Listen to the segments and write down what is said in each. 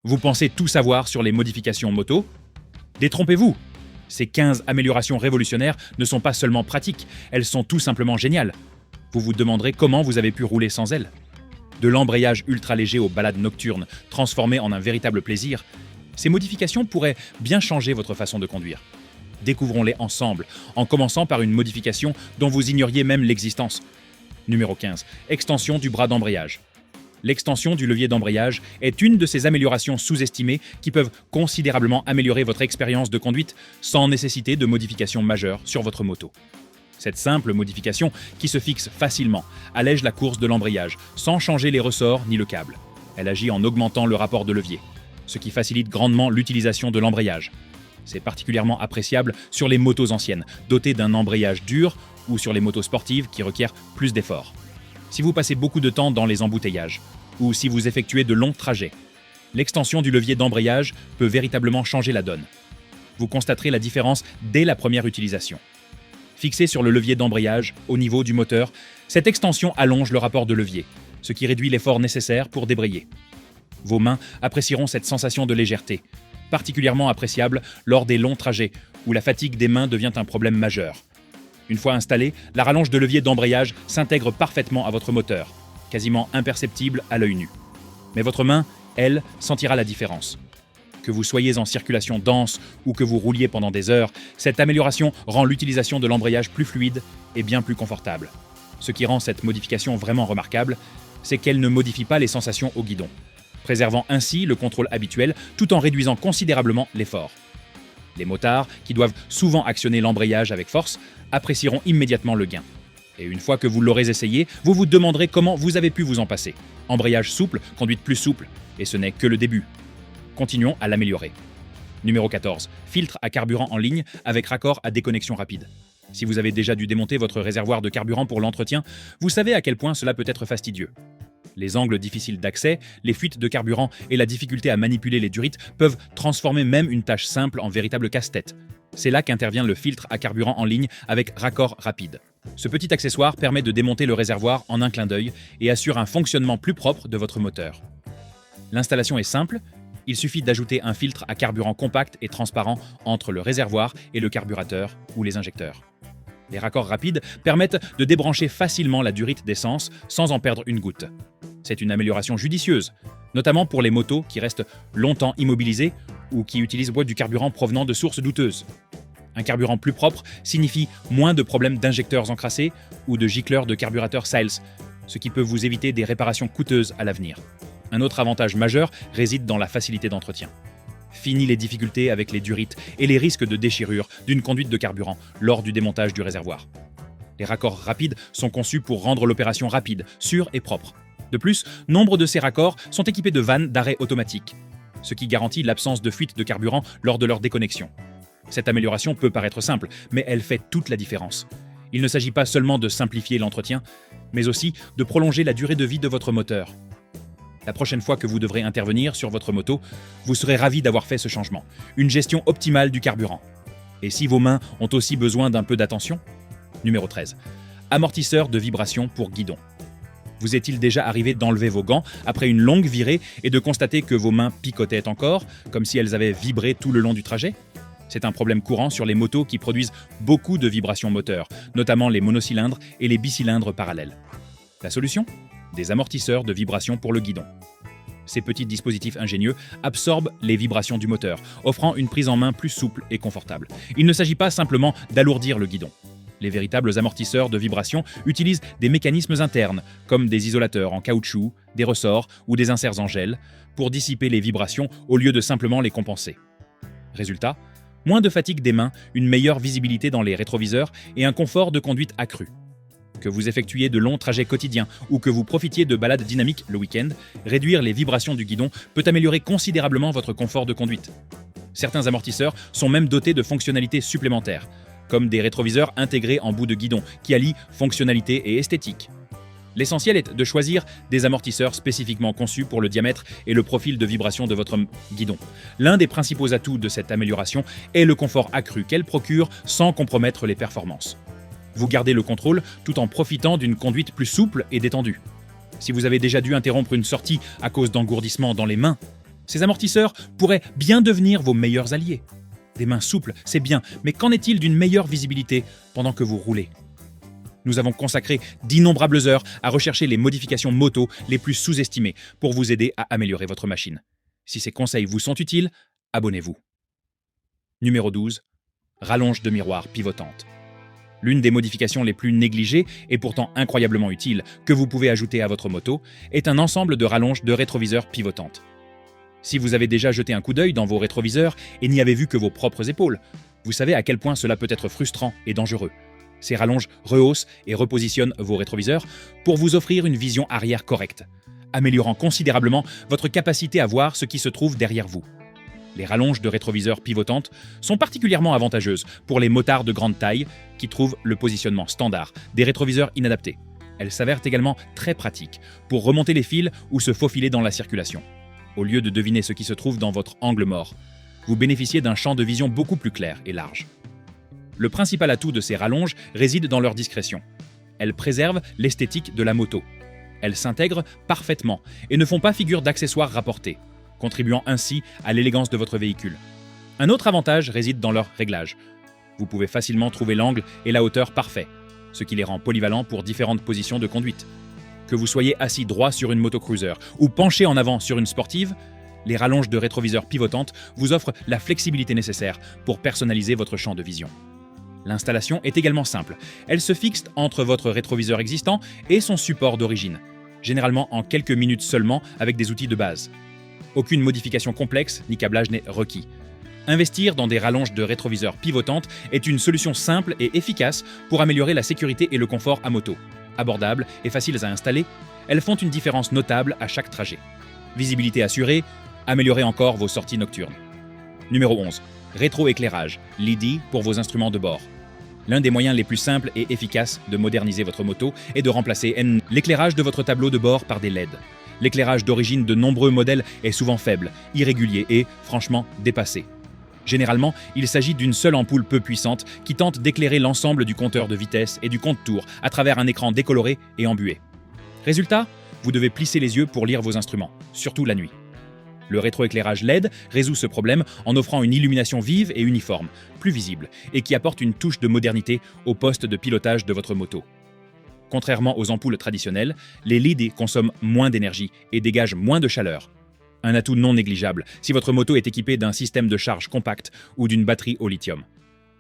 Vous pensez tout savoir sur les modifications moto? Détrompez-vous! Ces 15 améliorations révolutionnaires ne sont pas seulement pratiques, elles sont tout simplement géniales. Vous vous demanderez comment vous avez pu rouler sans elles. De l'embrayage ultra léger aux balades nocturnes, transformées en un véritable plaisir, ces modifications pourraient bien changer votre façon de conduire. Découvrons-les ensemble, en commençant par une modification dont vous ignoriez même l'existence. Numéro 15. Extension du bras d'embrayage. L'extension du levier d'embrayage est une de ces améliorations sous-estimées qui peuvent considérablement améliorer votre expérience de conduite sans nécessiter de modifications majeures sur votre moto. Cette simple modification, qui se fixe facilement, allège la course de l'embrayage sans changer les ressorts ni le câble. Elle agit en augmentant le rapport de levier, ce qui facilite grandement l'utilisation de l'embrayage. C'est particulièrement appréciable sur les motos anciennes, dotées d'un embrayage dur, ou sur les motos sportives qui requièrent plus d'efforts. Si vous passez beaucoup de temps dans les embouteillages, ou si vous effectuez de longs trajets, l'extension du levier d'embrayage peut véritablement changer la donne. Vous constaterez la différence dès la première utilisation. Fixée sur le levier d'embrayage, au niveau du moteur, cette extension allonge le rapport de levier, ce qui réduit l'effort nécessaire pour débrayer. Vos mains apprécieront cette sensation de légèreté, particulièrement appréciable lors des longs trajets, où la fatigue des mains devient un problème majeur. Une fois installée, la rallonge de levier d'embrayage s'intègre parfaitement à votre moteur, quasiment imperceptible à l'œil nu. Mais votre main, elle, sentira la différence. Que vous soyez en circulation dense ou que vous rouliez pendant des heures, cette amélioration rend l'utilisation de l'embrayage plus fluide et bien plus confortable. Ce qui rend cette modification vraiment remarquable, c'est qu'elle ne modifie pas les sensations au guidon, préservant ainsi le contrôle habituel tout en réduisant considérablement l'effort. Les motards, qui doivent souvent actionner l'embrayage avec force, apprécieront immédiatement le gain. Et une fois que vous l'aurez essayé, vous vous demanderez comment vous avez pu vous en passer. Embrayage souple, conduite plus souple, et ce n'est que le début. Continuons à l'améliorer. Numéro 14. Filtre à carburant en ligne avec raccord à déconnexion rapide. Si vous avez déjà dû démonter votre réservoir de carburant pour l'entretien, vous savez à quel point cela peut être fastidieux. Les angles difficiles d'accès, les fuites de carburant et la difficulté à manipuler les durites peuvent transformer même une tâche simple en véritable casse-tête. C'est là qu'intervient le filtre à carburant en ligne avec raccord rapide. Ce petit accessoire permet de démonter le réservoir en un clin d'œil et assure un fonctionnement plus propre de votre moteur. L'installation est simple, il suffit d'ajouter un filtre à carburant compact et transparent entre le réservoir et le carburateur ou les injecteurs. Les raccords rapides permettent de débrancher facilement la durite d'essence sans en perdre une goutte. C'est une amélioration judicieuse, notamment pour les motos qui restent longtemps immobilisées ou qui utilisent du carburant provenant de sources douteuses. Un carburant plus propre signifie moins de problèmes d'injecteurs encrassés ou de gicleurs de carburateur Siles, ce qui peut vous éviter des réparations coûteuses à l'avenir. Un autre avantage majeur réside dans la facilité d'entretien. Fini les difficultés avec les durites et les risques de déchirure d'une conduite de carburant lors du démontage du réservoir. Les raccords rapides sont conçus pour rendre l'opération rapide, sûre et propre. De plus, nombre de ces raccords sont équipés de vannes d'arrêt automatique, ce qui garantit l'absence de fuite de carburant lors de leur déconnexion. Cette amélioration peut paraître simple, mais elle fait toute la différence. Il ne s'agit pas seulement de simplifier l'entretien, mais aussi de prolonger la durée de vie de votre moteur. La prochaine fois que vous devrez intervenir sur votre moto, vous serez ravi d'avoir fait ce changement. Une gestion optimale du carburant. Et si vos mains ont aussi besoin d'un peu d'attention? Numéro 13. Amortisseur de vibration pour guidon. Vous est-il déjà arrivé d'enlever vos gants après une longue virée et de constater que vos mains picotaient encore, comme si elles avaient vibré tout le long du trajet? C'est un problème courant sur les motos qui produisent beaucoup de vibrations moteurs, notamment les monocylindres et les bicylindres parallèles. La solution? Des amortisseurs de vibration pour le guidon. Ces petits dispositifs ingénieux absorbent les vibrations du moteur, offrant une prise en main plus souple et confortable. Il ne s'agit pas simplement d'alourdir le guidon. Les véritables amortisseurs de vibration utilisent des mécanismes internes, comme des isolateurs en caoutchouc, des ressorts ou des inserts en gel, pour dissiper les vibrations au lieu de simplement les compenser. Résultat, moins de fatigue des mains, une meilleure visibilité dans les rétroviseurs et un confort de conduite accru. Que vous effectuiez de longs trajets quotidiens ou que vous profitiez de balades dynamiques le week-end, réduire les vibrations du guidon peut améliorer considérablement votre confort de conduite. Certains amortisseurs sont même dotés de fonctionnalités supplémentaires, comme des rétroviseurs intégrés en bout de guidon qui allient fonctionnalité et esthétique. L'essentiel est de choisir des amortisseurs spécifiquement conçus pour le diamètre et le profil de vibration de votre guidon. L'un des principaux atouts de cette amélioration est le confort accru qu'elle procure sans compromettre les performances. Vous gardez le contrôle tout en profitant d'une conduite plus souple et détendue. Si vous avez déjà dû interrompre une sortie à cause d'engourdissements dans les mains, Ces amortisseurs pourraient bien devenir vos meilleurs alliés. Des mains souples, c'est bien, mais qu'en est-il d'une meilleure visibilité pendant que vous roulez ? Nous avons consacré d'innombrables heures à rechercher les modifications moto les plus sous-estimées pour vous aider à améliorer votre machine. Si ces conseils vous sont utiles, abonnez-vous. Numéro 12. Rallonge de miroir pivotante. L'une des modifications les plus négligées et pourtant incroyablement utiles que vous pouvez ajouter à votre moto est un ensemble de rallonges de rétroviseurs pivotantes. Si vous avez déjà jeté un coup d'œil dans vos rétroviseurs et n'y avez vu que vos propres épaules, vous savez à quel point cela peut être frustrant et dangereux. Ces rallonges rehaussent et repositionnent vos rétroviseurs pour vous offrir une vision arrière correcte, améliorant considérablement votre capacité à voir ce qui se trouve derrière vous. Les rallonges de rétroviseurs pivotantes sont particulièrement avantageuses pour les motards de grande taille qui trouvent le positionnement standard des rétroviseurs inadaptés. Elles s'avèrent également très pratiques pour remonter les fils ou se faufiler dans la circulation. Au lieu de deviner ce qui se trouve dans votre angle mort, vous bénéficiez d'un champ de vision beaucoup plus clair et large. Le principal atout de ces rallonges réside dans leur discrétion. Elles préservent l'esthétique de la moto. Elles s'intègrent parfaitement et ne font pas figure d'accessoires rapportés, contribuant ainsi à l'élégance de votre véhicule. Un autre avantage réside dans leur réglage. Vous pouvez facilement trouver l'angle et la hauteur parfaits, ce qui les rend polyvalents pour différentes positions de conduite. Que vous soyez assis droit sur une motocruiser ou penché en avant sur une sportive, les rallonges de rétroviseurs pivotantes vous offrent la flexibilité nécessaire pour personnaliser votre champ de vision. L'installation est également simple. Elle se fixe entre votre rétroviseur existant et son support d'origine, généralement en quelques minutes seulement avec des outils de base. Aucune modification complexe ni câblage n'est requis. Investir dans des rallonges de rétroviseurs pivotantes est une solution simple et efficace pour améliorer la sécurité et le confort à moto. Abordables et faciles à installer, elles font une différence notable à chaque trajet. Visibilité assurée, améliorez encore vos sorties nocturnes. Numéro 11. Rétroéclairage, LED pour vos instruments de bord. L'un des moyens les plus simples et efficaces de moderniser votre moto est de remplacer l'éclairage de votre tableau de bord par des LED. L'éclairage d'origine de nombreux modèles est souvent faible, irrégulier et, franchement, dépassé. Généralement, il s'agit d'une seule ampoule peu puissante qui tente d'éclairer l'ensemble du compteur de vitesse et du compte-tours à travers un écran décoloré et embué. Résultat, vous devez plisser les yeux pour lire vos instruments, surtout la nuit. Le rétroéclairage LED résout ce problème en offrant une illumination vive et uniforme, plus visible, et qui apporte une touche de modernité au poste de pilotage de votre moto. Contrairement aux ampoules traditionnelles, les LED consomment moins d'énergie et dégagent moins de chaleur. Un atout non négligeable si votre moto est équipée d'un système de charge compact ou d'une batterie au lithium.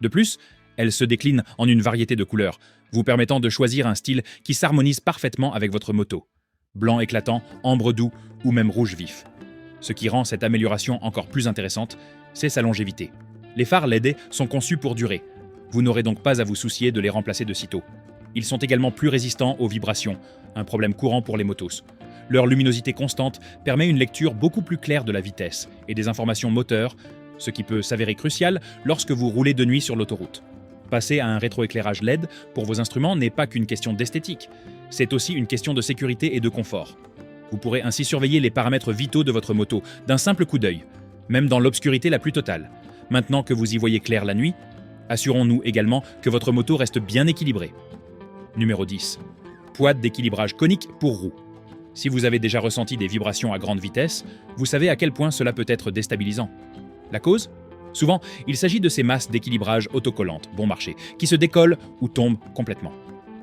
De plus, elle se décline en une variété de couleurs, vous permettant de choisir un style qui s'harmonise parfaitement avec votre moto. Blanc éclatant, ambre doux ou même rouge vif. Ce qui rend cette amélioration encore plus intéressante, c'est sa longévité. Les phares LED sont conçus pour durer. Vous n'aurez donc pas à vous soucier de les remplacer de sitôt. Ils sont également plus résistants aux vibrations, un problème courant pour les motos. Leur luminosité constante permet une lecture beaucoup plus claire de la vitesse et des informations moteurs, ce qui peut s'avérer crucial lorsque vous roulez de nuit sur l'autoroute. Passer à un rétroéclairage LED pour vos instruments n'est pas qu'une question d'esthétique, c'est aussi une question de sécurité et de confort. Vous pourrez ainsi surveiller les paramètres vitaux de votre moto d'un simple coup d'œil, même dans l'obscurité la plus totale. Maintenant que vous y voyez clair la nuit, assurons-nous également que votre moto reste bien équilibrée. Numéro 10. Poids d'équilibrage conique pour roues. Si vous avez déjà ressenti des vibrations à grande vitesse, vous savez à quel point cela peut être déstabilisant. La cause ? Souvent, il s'agit de ces masses d'équilibrage autocollantes, bon marché, qui se décollent ou tombent complètement.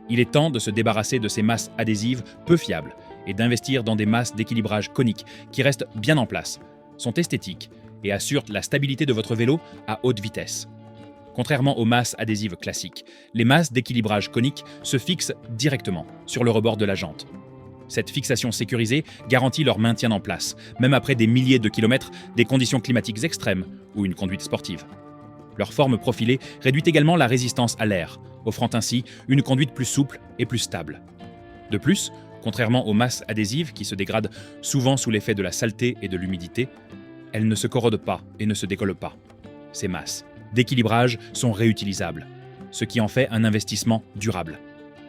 Il est temps de se débarrasser de ces masses adhésives peu fiables et d'investir dans des masses d'équilibrage coniques qui restent bien en place, sont esthétiques et assurent la stabilité de votre vélo à haute vitesse. Contrairement aux masses adhésives classiques, les masses d'équilibrage coniques se fixent directement sur le rebord de la jante. Cette fixation sécurisée garantit leur maintien en place, même après des milliers de kilomètres, des conditions climatiques extrêmes ou une conduite sportive. Leur forme profilée réduit également la résistance à l'air, offrant ainsi une conduite plus souple et plus stable. De plus, contrairement aux masses adhésives qui se dégradent souvent sous l'effet de la saleté et de l'humidité, elles ne se corrodent pas et ne se décollent pas. Ces masses d'équilibrage sont réutilisables, ce qui en fait un investissement durable.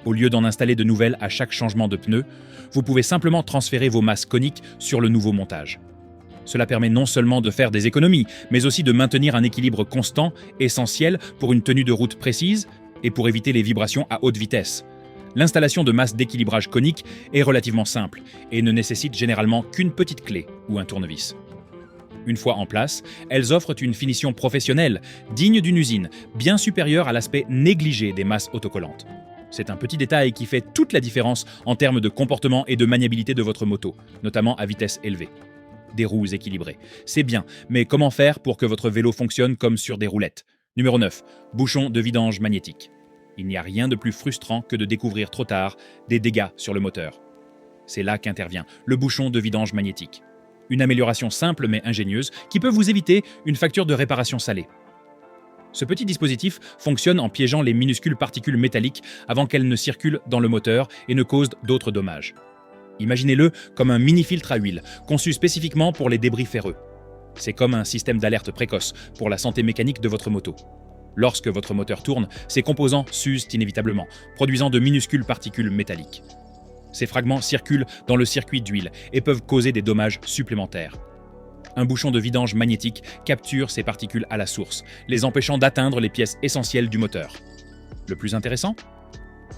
Au lieu d'en installer de nouvelles à chaque changement de pneu, vous pouvez simplement transférer vos masses coniques sur le nouveau montage. Cela permet non seulement de faire des économies, mais aussi de maintenir un équilibre constant, essentiel pour une tenue de route précise et pour éviter les vibrations à haute vitesse. L'installation de masses d'équilibrage conique est relativement simple et ne nécessite généralement qu'une petite clé ou un tournevis. Une fois en place, elles offrent une finition professionnelle, digne d'une usine, bien supérieure à l'aspect négligé des masses autocollantes. C'est un petit détail qui fait toute la différence en termes de comportement et de maniabilité de votre moto, notamment à vitesse élevée. Des roues équilibrées. C'est bien, mais comment faire pour que votre vélo fonctionne comme sur des roulettes? Numéro 9. Bouchon de vidange magnétique. Il n'y a rien de plus frustrant que de découvrir trop tard des dégâts sur le moteur. C'est là qu'intervient le bouchon de vidange magnétique. Une amélioration simple mais ingénieuse qui peut vous éviter une facture de réparation salée. Ce petit dispositif fonctionne en piégeant les minuscules particules métalliques avant qu'elles ne circulent dans le moteur et ne causent d'autres dommages. Imaginez-le comme un mini-filtre à huile, conçu spécifiquement pour les débris ferreux. C'est comme un système d'alerte précoce pour la santé mécanique de votre moto. Lorsque votre moteur tourne, ses composants s'usent inévitablement, produisant de minuscules particules métalliques. Ces fragments circulent dans le circuit d'huile et peuvent causer des dommages supplémentaires. Un bouchon de vidange magnétique capture ces particules à la source, les empêchant d'atteindre les pièces essentielles du moteur. Le plus intéressant ?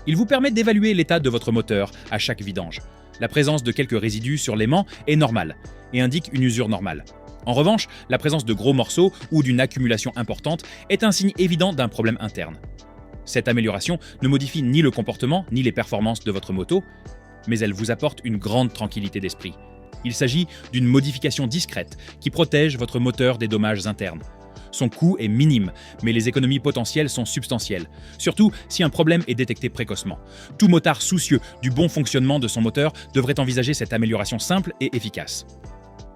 Il vous permet d'évaluer l'état de votre moteur à chaque vidange. La présence de quelques résidus sur l'aimant est normale et indique une usure normale. En revanche, la présence de gros morceaux ou d'une accumulation importante est un signe évident d'un problème interne. Cette amélioration ne modifie ni le comportement ni les performances de votre moto, mais elle vous apporte une grande tranquillité d'esprit. Il s'agit d'une modification discrète qui protège votre moteur des dommages internes. Son coût est minime, mais les économies potentielles sont substantielles, surtout si un problème est détecté précocement. Tout motard soucieux du bon fonctionnement de son moteur devrait envisager cette amélioration simple et efficace.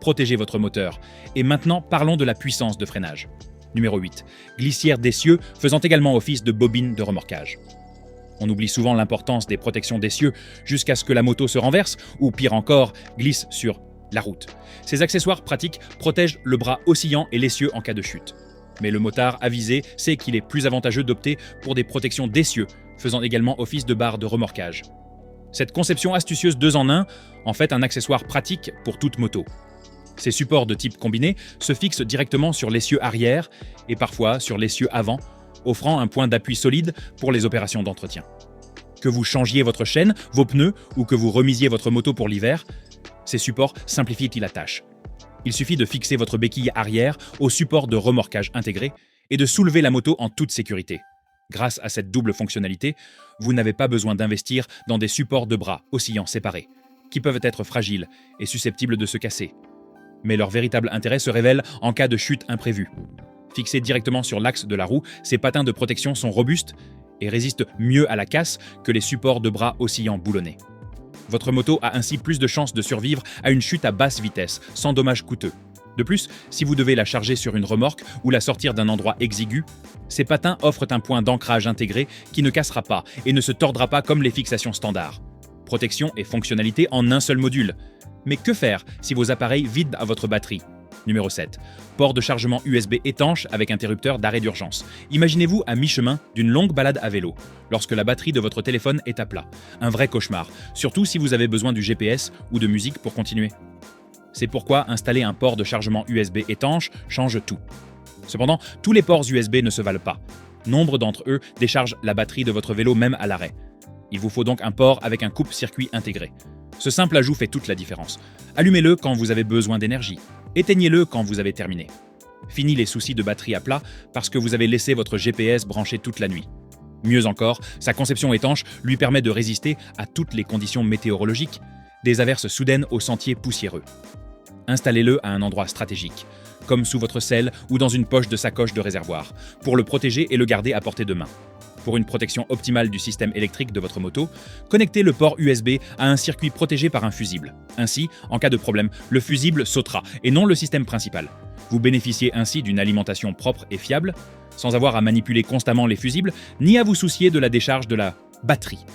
Protégez votre moteur. Et maintenant, parlons de la puissance de freinage. Numéro 8. Glissière d'essieu faisant également office de bobine de remorquage. On oublie souvent l'importance des protections d'essieu jusqu'à ce que la moto se renverse ou, pire encore, glisse sur la route. Ces accessoires pratiques protègent le bras oscillant et l'essieu en cas de chute. Mais le motard avisé sait qu'il est plus avantageux d'opter pour des protections d'essieu, faisant également office de barre de remorquage. Cette conception astucieuse 2 en 1 en fait un accessoire pratique pour toute moto. Ces supports de type combiné se fixent directement sur l'essieu arrière et parfois sur l'essieu avant, offrant un point d'appui solide pour les opérations d'entretien. Que vous changiez votre chaîne, vos pneus ou que vous remisiez votre moto pour l'hiver, ces supports simplifient la tâche. Il suffit de fixer votre béquille arrière au support de remorquage intégré et de soulever la moto en toute sécurité. Grâce à cette double fonctionnalité, vous n'avez pas besoin d'investir dans des supports de bras oscillants séparés, qui peuvent être fragiles et susceptibles de se casser. Mais leur véritable intérêt se révèle en cas de chute imprévue. Fixés directement sur l'axe de la roue, ces patins de protection sont robustes et résistent mieux à la casse que les supports de bras oscillants boulonnés. Votre moto a ainsi plus de chances de survivre à une chute à basse vitesse, sans dommages coûteux. De plus, si vous devez la charger sur une remorque ou la sortir d'un endroit exigu, ces patins offrent un point d'ancrage intégré qui ne cassera pas et ne se tordra pas comme les fixations standards. Protection et fonctionnalité en un seul module. Mais que faire si vos appareils vident à votre batterie ? Numéro 7. Port de chargement USB étanche avec interrupteur d'arrêt d'urgence. Imaginez-vous à mi-chemin d'une longue balade à vélo, lorsque la batterie de votre téléphone est à plat. Un vrai cauchemar, surtout si vous avez besoin du GPS ou de musique pour continuer. C'est pourquoi installer un port de chargement USB étanche change tout. Cependant, tous les ports USB ne se valent pas. Nombre d'entre eux déchargent la batterie de votre vélo même à l'arrêt. Il vous faut donc un port avec un coupe-circuit intégré. Ce simple ajout fait toute la différence. Allumez-le quand vous avez besoin d'énergie. Éteignez-le quand vous avez terminé. Fini les soucis de batterie à plat parce que vous avez laissé votre GPS branché toute la nuit. Mieux encore, sa conception étanche lui permet de résister à toutes les conditions météorologiques, des averses soudaines aux sentiers poussiéreux. Installez-le à un endroit stratégique, comme sous votre selle ou dans une poche de sacoche de réservoir, pour le protéger et le garder à portée de main. Pour une protection optimale du système électrique de votre moto, connectez le port USB à un circuit protégé par un fusible. Ainsi, en cas de problème, le fusible sautera et non le système principal. Vous bénéficiez ainsi d'une alimentation propre et fiable, sans avoir à manipuler constamment les fusibles, ni à vous soucier de la décharge de la batterie.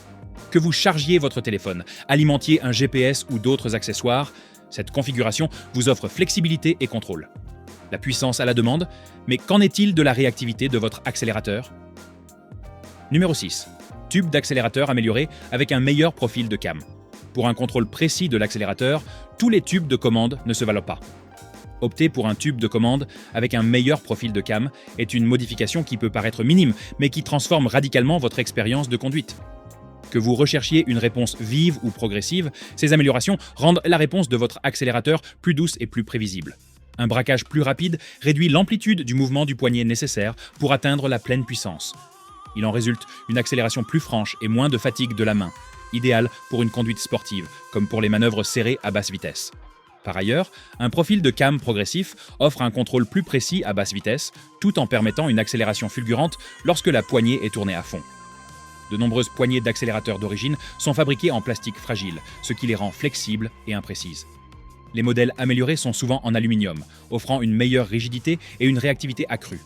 Que vous chargiez votre téléphone, alimentiez un GPS ou d'autres accessoires, cette configuration vous offre flexibilité et contrôle. La puissance à la demande, mais qu'en est-il de la réactivité de votre accélérateur ? Numéro 6. Tube d'accélérateur amélioré avec un meilleur profil de cam. Pour un contrôle précis de l'accélérateur, tous les tubes de commande ne se valent pas. Opter pour un tube de commande avec un meilleur profil de cam est une modification qui peut paraître minime, mais qui transforme radicalement votre expérience de conduite. Que vous recherchiez une réponse vive ou progressive, ces améliorations rendent la réponse de votre accélérateur plus douce et plus prévisible. Un braquage plus rapide réduit l'amplitude du mouvement du poignet nécessaire pour atteindre la pleine puissance. Il en résulte une accélération plus franche et moins de fatigue de la main, idéale pour une conduite sportive, comme pour les manœuvres serrées à basse vitesse. Par ailleurs, un profil de cam progressif offre un contrôle plus précis à basse vitesse, tout en permettant une accélération fulgurante lorsque la poignée est tournée à fond. De nombreuses poignées d'accélérateurs d'origine sont fabriquées en plastique fragile, ce qui les rend flexibles et imprécises. Les modèles améliorés sont souvent en aluminium, offrant une meilleure rigidité et une réactivité accrue.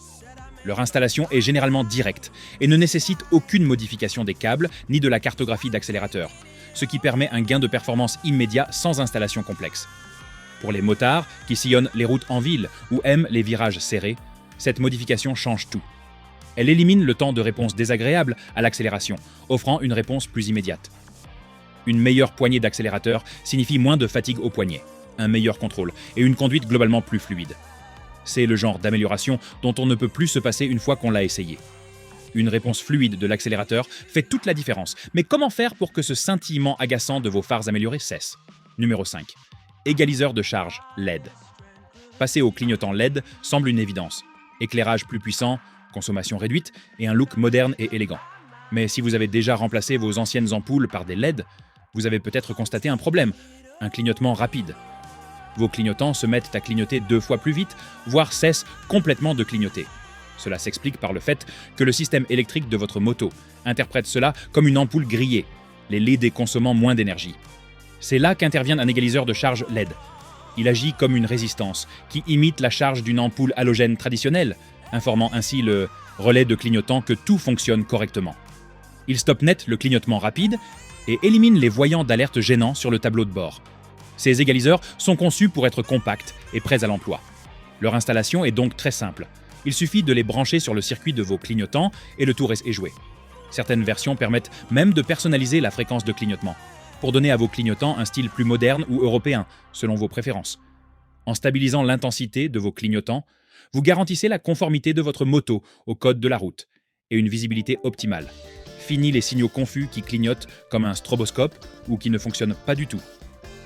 Leur installation est généralement directe et ne nécessite aucune modification des câbles ni de la cartographie d'accélérateur, ce qui permet un gain de performance immédiat sans installation complexe. Pour les motards qui sillonnent les routes en ville ou aiment les virages serrés, cette modification change tout. Elle élimine le temps de réponse désagréable à l'accélération, offrant une réponse plus immédiate. Une meilleure poignée d'accélérateur signifie moins de fatigue au poignet, un meilleur contrôle et une conduite globalement plus fluide. C'est le genre d'amélioration dont on ne peut plus se passer une fois qu'on l'a essayé. Une réponse fluide de l'accélérateur fait toute la différence, mais comment faire pour que ce scintillement agaçant de vos phares améliorés cesse ? Numéro 5. Égaliseur de charge LED. Passer au clignotant LED semble une évidence. Éclairage plus puissant, consommation réduite et un look moderne et élégant. Mais si vous avez déjà remplacé vos anciennes ampoules par des LED, vous avez peut-être constaté un problème, un clignotement rapide. Vos clignotants se mettent à clignoter 2 fois plus vite, voire cessent complètement de clignoter. Cela s'explique par le fait que le système électrique de votre moto interprète cela comme une ampoule grillée, les LED consommant moins d'énergie. C'est là qu'intervient un égaliseur de charge LED. Il agit comme une résistance qui imite la charge d'une ampoule halogène traditionnelle, informant ainsi le relais de clignotant que tout fonctionne correctement. Il stoppe net le clignotement rapide et élimine les voyants d'alerte gênants sur le tableau de bord. Ces égaliseurs sont conçus pour être compacts et prêts à l'emploi. Leur installation est donc très simple. Il suffit de les brancher sur le circuit de vos clignotants et le tour est joué. Certaines versions permettent même de personnaliser la fréquence de clignotement, pour donner à vos clignotants un style plus moderne ou européen, selon vos préférences. En stabilisant l'intensité de vos clignotants, vous garantissez la conformité de votre moto au code de la route et une visibilité optimale. Fini les signaux confus qui clignotent comme un stroboscope ou qui ne fonctionnent pas du tout.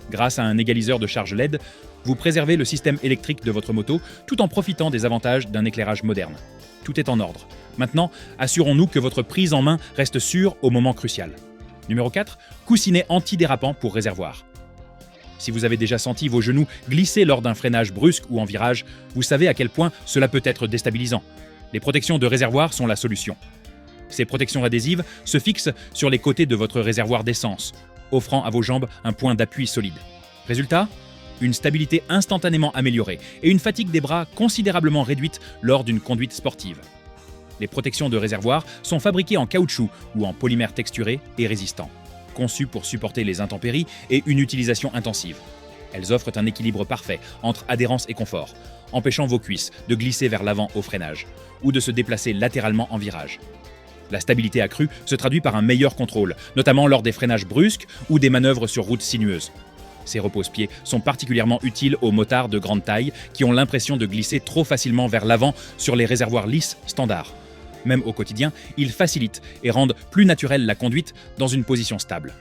Grâce à un égaliseur de charge LED, vous préservez le système électrique de votre moto tout en profitant des avantages d'un éclairage moderne. Tout est en ordre. Maintenant, assurons-nous que votre prise en main reste sûre au moment crucial. Numéro 4, coussinet antidérapant pour réservoir. Si vous avez déjà senti vos genoux glisser lors d'un freinage brusque ou en virage, vous savez à quel point cela peut être déstabilisant. Les protections de réservoir sont la solution. Ces protections adhésives se fixent sur les côtés de votre réservoir d'essence, offrant à vos jambes un point d'appui solide. Résultat ? Une stabilité instantanément améliorée et une fatigue des bras considérablement réduite lors d'une conduite sportive. Les protections de réservoir sont fabriquées en caoutchouc ou en polymère texturé et résistant, conçues pour supporter les intempéries et une utilisation intensive. Elles offrent un équilibre parfait entre adhérence et confort, empêchant vos cuisses de glisser vers l'avant au freinage ou de se déplacer latéralement en virage. La stabilité accrue se traduit par un meilleur contrôle, notamment lors des freinages brusques ou des manœuvres sur routes sinueuses. Ces repose-pieds sont particulièrement utiles aux motards de grande taille qui ont l'impression de glisser trop facilement vers l'avant sur les réservoirs lisses standards. Même au quotidien, ils facilitent et rendent plus naturelle la conduite dans une position stable.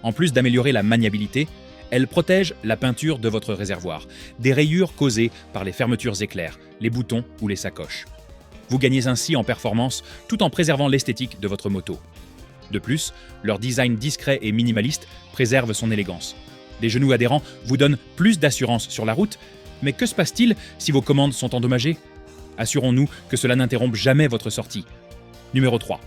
En plus d'améliorer la maniabilité, elles protègent la peinture de votre réservoir, des rayures causées par les fermetures éclairs, les boutons ou les sacoches. Vous gagnez ainsi en performance tout en préservant l'esthétique de votre moto. De plus, leur design discret et minimaliste préserve son élégance. Les genoux adhérents vous donnent plus d'assurance sur la route, mais que se passe-t-il si vos commandes sont endommagées ? Assurons-nous que cela n'interrompe jamais votre sortie. Numéro 3.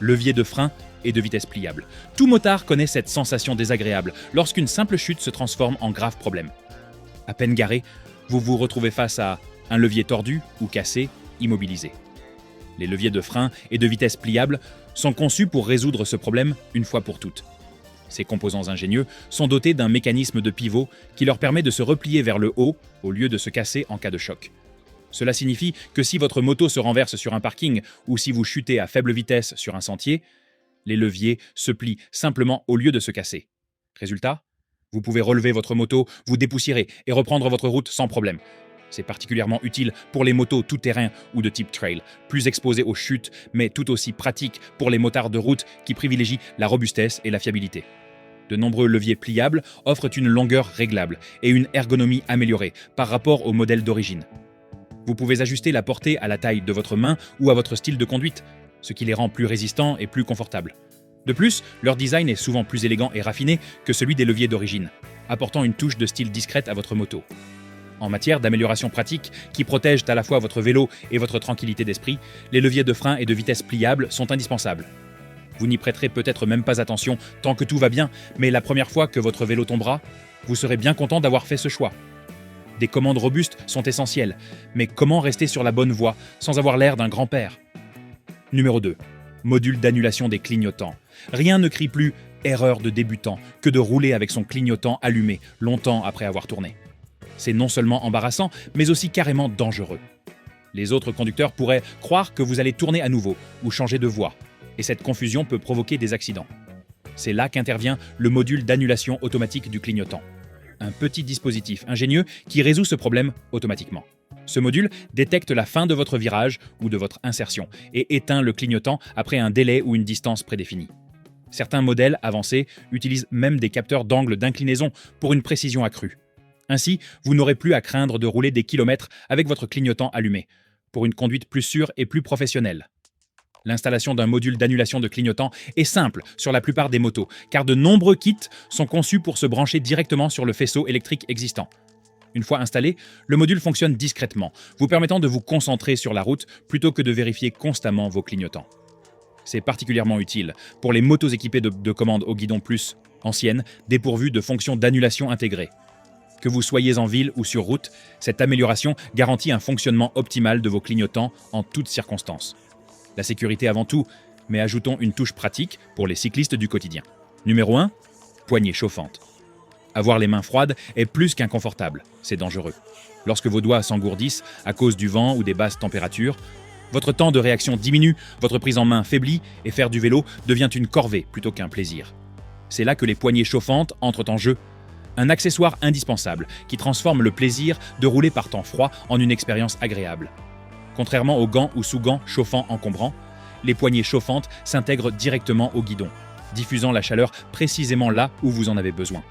Levier de frein et de vitesse pliable. Tout motard connaît cette sensation désagréable lorsqu'une simple chute se transforme en grave problème. À peine garé, vous vous retrouvez face à un levier tordu ou cassé, immobilisé. Les leviers de frein et de vitesse pliable sont conçus pour résoudre ce problème une fois pour toutes. Ces composants ingénieux sont dotés d'un mécanisme de pivot qui leur permet de se replier vers le haut au lieu de se casser en cas de choc. Cela signifie que si votre moto se renverse sur un parking ou si vous chutez à faible vitesse sur un sentier, les leviers se plient simplement au lieu de se casser. Résultat, vous pouvez relever votre moto, vous dépoussiérer et reprendre votre route sans problème. C'est particulièrement utile pour les motos tout-terrain ou de type trail, plus exposées aux chutes, mais tout aussi pratique pour les motards de route qui privilégient la robustesse et la fiabilité. De nombreux leviers pliables offrent une longueur réglable et une ergonomie améliorée par rapport au modèle d'origine. Vous pouvez ajuster la portée à la taille de votre main ou à votre style de conduite, ce qui les rend plus résistants et plus confortables. De plus, leur design est souvent plus élégant et raffiné que celui des leviers d'origine, apportant une touche de style discrète à votre moto. En matière d'amélioration pratique, qui protègent à la fois votre vélo et votre tranquillité d'esprit, les leviers de frein et de vitesse pliables sont indispensables. Vous n'y prêterez peut-être même pas attention tant que tout va bien, mais la première fois que votre vélo tombera, vous serez bien content d'avoir fait ce choix. Des commandes robustes sont essentielles, mais comment rester sur la bonne voie sans avoir l'air d'un grand-père ? Numéro 2. Module d'annulation des clignotants. Rien ne crie plus « erreur de débutant » que de rouler avec son clignotant allumé longtemps après avoir tourné. C'est non seulement embarrassant, mais aussi carrément dangereux. Les autres conducteurs pourraient croire que vous allez tourner à nouveau ou changer de voie, et cette confusion peut provoquer des accidents. C'est là qu'intervient le module d'annulation automatique du clignotant. Un petit dispositif ingénieux qui résout ce problème automatiquement. Ce module détecte la fin de votre virage ou de votre insertion et éteint le clignotant après un délai ou une distance prédéfinie. Certains modèles avancés utilisent même des capteurs d'angle d'inclinaison pour une précision accrue. Ainsi, vous n'aurez plus à craindre de rouler des kilomètres avec votre clignotant allumé, pour une conduite plus sûre et plus professionnelle. L'installation d'un module d'annulation de clignotant est simple sur la plupart des motos, car de nombreux kits sont conçus pour se brancher directement sur le faisceau électrique existant. Une fois installé, le module fonctionne discrètement, vous permettant de vous concentrer sur la route plutôt que de vérifier constamment vos clignotants. C'est particulièrement utile pour les motos équipées de commandes au guidon plus anciennes, dépourvues de fonctions d'annulation intégrées. Que vous soyez en ville ou sur route, cette amélioration garantit un fonctionnement optimal de vos clignotants en toutes circonstances. La sécurité avant tout, mais ajoutons une touche pratique pour les cyclistes du quotidien. Numéro 1, poignée chauffante. Avoir les mains froides est plus qu'inconfortable, c'est dangereux. Lorsque vos doigts s'engourdissent à cause du vent ou des basses températures, votre temps de réaction diminue, votre prise en main faiblit et faire du vélo devient une corvée plutôt qu'un plaisir. C'est là que les poignées chauffantes entrent en jeu. Un accessoire indispensable qui transforme le plaisir de rouler par temps froid en une expérience agréable. Contrairement aux gants ou sous-gants chauffants encombrants, les poignées chauffantes s'intègrent directement au guidon, diffusant la chaleur précisément là où vous en avez besoin.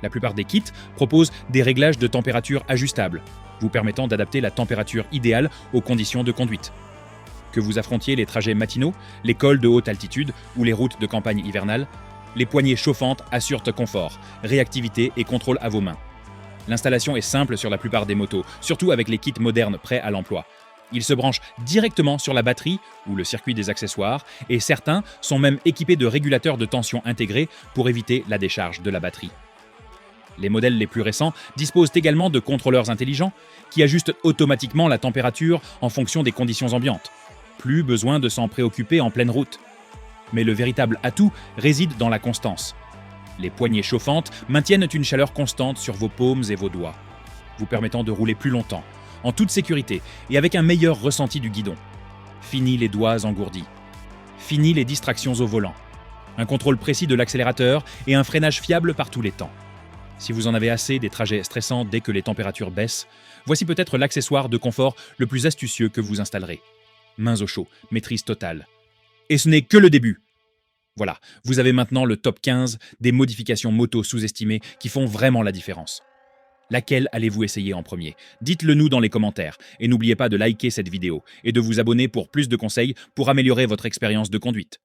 La plupart des kits proposent des réglages de température ajustables, vous permettant d'adapter la température idéale aux conditions de conduite. Que vous affrontiez les trajets matinaux, les cols de haute altitude ou les routes de campagne hivernales, les poignées chauffantes assurent confort, réactivité et contrôle à vos mains. L'installation est simple sur la plupart des motos, surtout avec les kits modernes prêts à l'emploi. Ils se branchent directement sur la batterie ou le circuit des accessoires et certains sont même équipés de régulateurs de tension intégrés pour éviter la décharge de la batterie. Les modèles les plus récents disposent également de contrôleurs intelligents qui ajustent automatiquement la température en fonction des conditions ambiantes. Plus besoin de s'en préoccuper en pleine route. Mais le véritable atout réside dans la constance. Les poignées chauffantes maintiennent une chaleur constante sur vos paumes et vos doigts, vous permettant de rouler plus longtemps, en toute sécurité et avec un meilleur ressenti du guidon. Fini les doigts engourdis. Fini les distractions au volant. Un contrôle précis de l'accélérateur et un freinage fiable par tous les temps. Si vous en avez assez des trajets stressants dès que les températures baissent, voici peut-être l'accessoire de confort le plus astucieux que vous installerez. Mains au chaud, maîtrise totale. Et ce n'est que le début. Voilà, vous avez maintenant le top 15 des modifications moto sous-estimées qui font vraiment la différence. Laquelle allez-vous essayer en premier? Dites-le nous dans les commentaires et n'oubliez pas de liker cette vidéo et de vous abonner pour plus de conseils pour améliorer votre expérience de conduite.